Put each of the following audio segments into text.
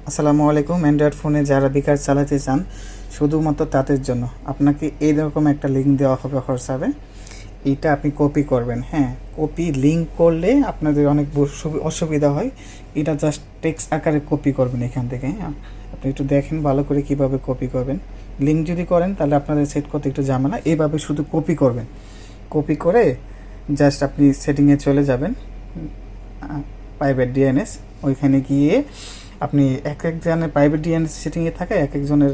আসসালামু আলাইকুম। অ্যান্ড্রয়েড ফোনে যারা বেকার চালাতে চান শুধুমাত্র তাদের জন্য আপনাকে এইরকম একটা লিঙ্ক দেওয়া হবে হোয়াটসঅ্যাপে। এইটা আপনি কপি করবেন। হ্যাঁ, কপি লিঙ্ক করলে আপনাদের অনেক অসুবিধা হয়। এটা জাস্ট টেক্সট আকারে কপি করবেন এখান থেকে। হ্যাঁ, আপনি একটু দেখেন ভালো করে কিভাবে কপি করবেন। লিঙ্ক যদি করেন তাহলে আপনাদের সেট করতে একটু ঝামেলা। এইভাবে শুধু কপি করবেন। কপি করে জাস্ট আপনি সেটিংয়ে চলে যাবেন, প্রাইভেট ডিএনএস। ওইখানে গিয়ে আপনি এক একজনের প্রাইভেট ডিএনএস সেটিংয়ে থাকে, এক একজনের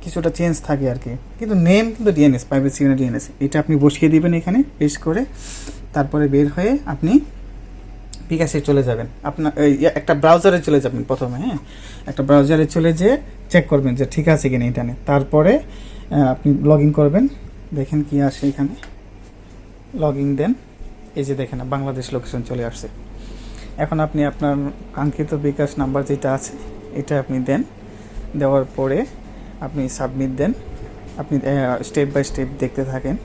কিছুটা চেঞ্জ থাকে আর কি, কিন্তু নেম কিন্তু ডিএনএস, প্রাইভেট সিগনেচার ডিএনএস। এটা আপনি বসিয়ে দিবেন এখানে পেস্ট করে। তারপরে বের হয়ে আপনি বিকাশে চলে যাবেন। আপনার একটা ব্রাউজারে চলে যাবেন প্রথমে। হ্যাঁ, একটা ব্রাউজারে চলে যেয়ে চেক করবেন যে ঠিক আছে কিনা ইন্টারনেট। তারপরে আপনি লগ ইন করবেন। দেখেন কি আসে এখানে, লগ ইন দেন। এই যে দেখেন বাংলাদেশ লোকেশন চলে আসছে। এখন আপনি আপনার কাঙ্ক্ষিত বিকাশ নাম্বার যেটা আছে এটা আপনি দেন। দেওয়ার পরে আপনি সাবমিট দেন। আপনি স্টেপ বাই স্টেপ দেখতে থাকেন।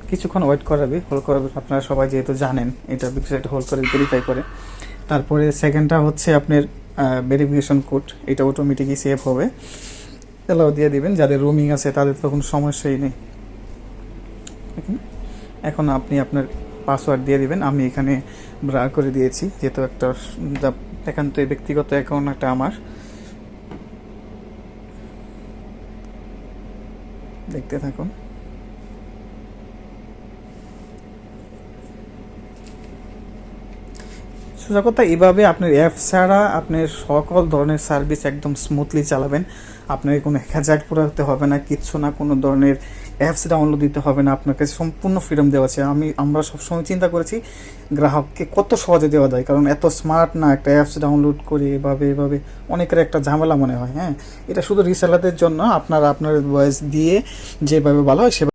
কিছুক্ষণ ওয়েট করাবে, হোল্ড করাবে। আপনারা সবাই যেহেতু জানেন এটা বিষয়টা হোল্ড করে ভেরিফাই করে। তারপরে সেকেন্ডটা হচ্ছে আপনার ভেরিফিকেশন কোড। এটা অটোমেটিকই সেভ হবে। এলাও দিয়ে দিবেন। যাদের রোমিং আছে তাদের তো কোনো সমস্যাই নেই। এখন আপনি আপনার পাসওয়ার্ড দিয়ে দিবেন। আমি এখানে ব্রার করে দিয়েছি, যেহেতু একটা একান্ত ব্যক্তিগত অ্যাকাউন্ট একটা আমার। দেখতে থাকুন। সোজা কথা, এইভাবে আপনার অ্যাপ ছাড়া আপনি সকল ধরনের সার্ভিস একদম স্মুথলি চালাবেন। আপনাকে কোনো হ্যাজার্ড পোড়াতে হবে না, কিচ্ছু না, কোনো ধরনের অ্যাপস ডাউনলোড দিতে হবে না। আপনাকে সম্পূর্ণ ফ্রিডম দেওয়া আছে। আমরা সবসময় চিন্তা করেছি গ্রাহককে কত সহজে দেওয়া যায়, কারণ এত স্মার্ট না একটা অ্যাপস ডাউনলোড করে এভাবে অনেকের একটা ঝামেলা মনে হয়। হ্যাঁ, এটা শুধু রিসেলারদের জন্য। আপনার ভয়েস দিয়ে যেভাবে ভালো হয় সেভাবে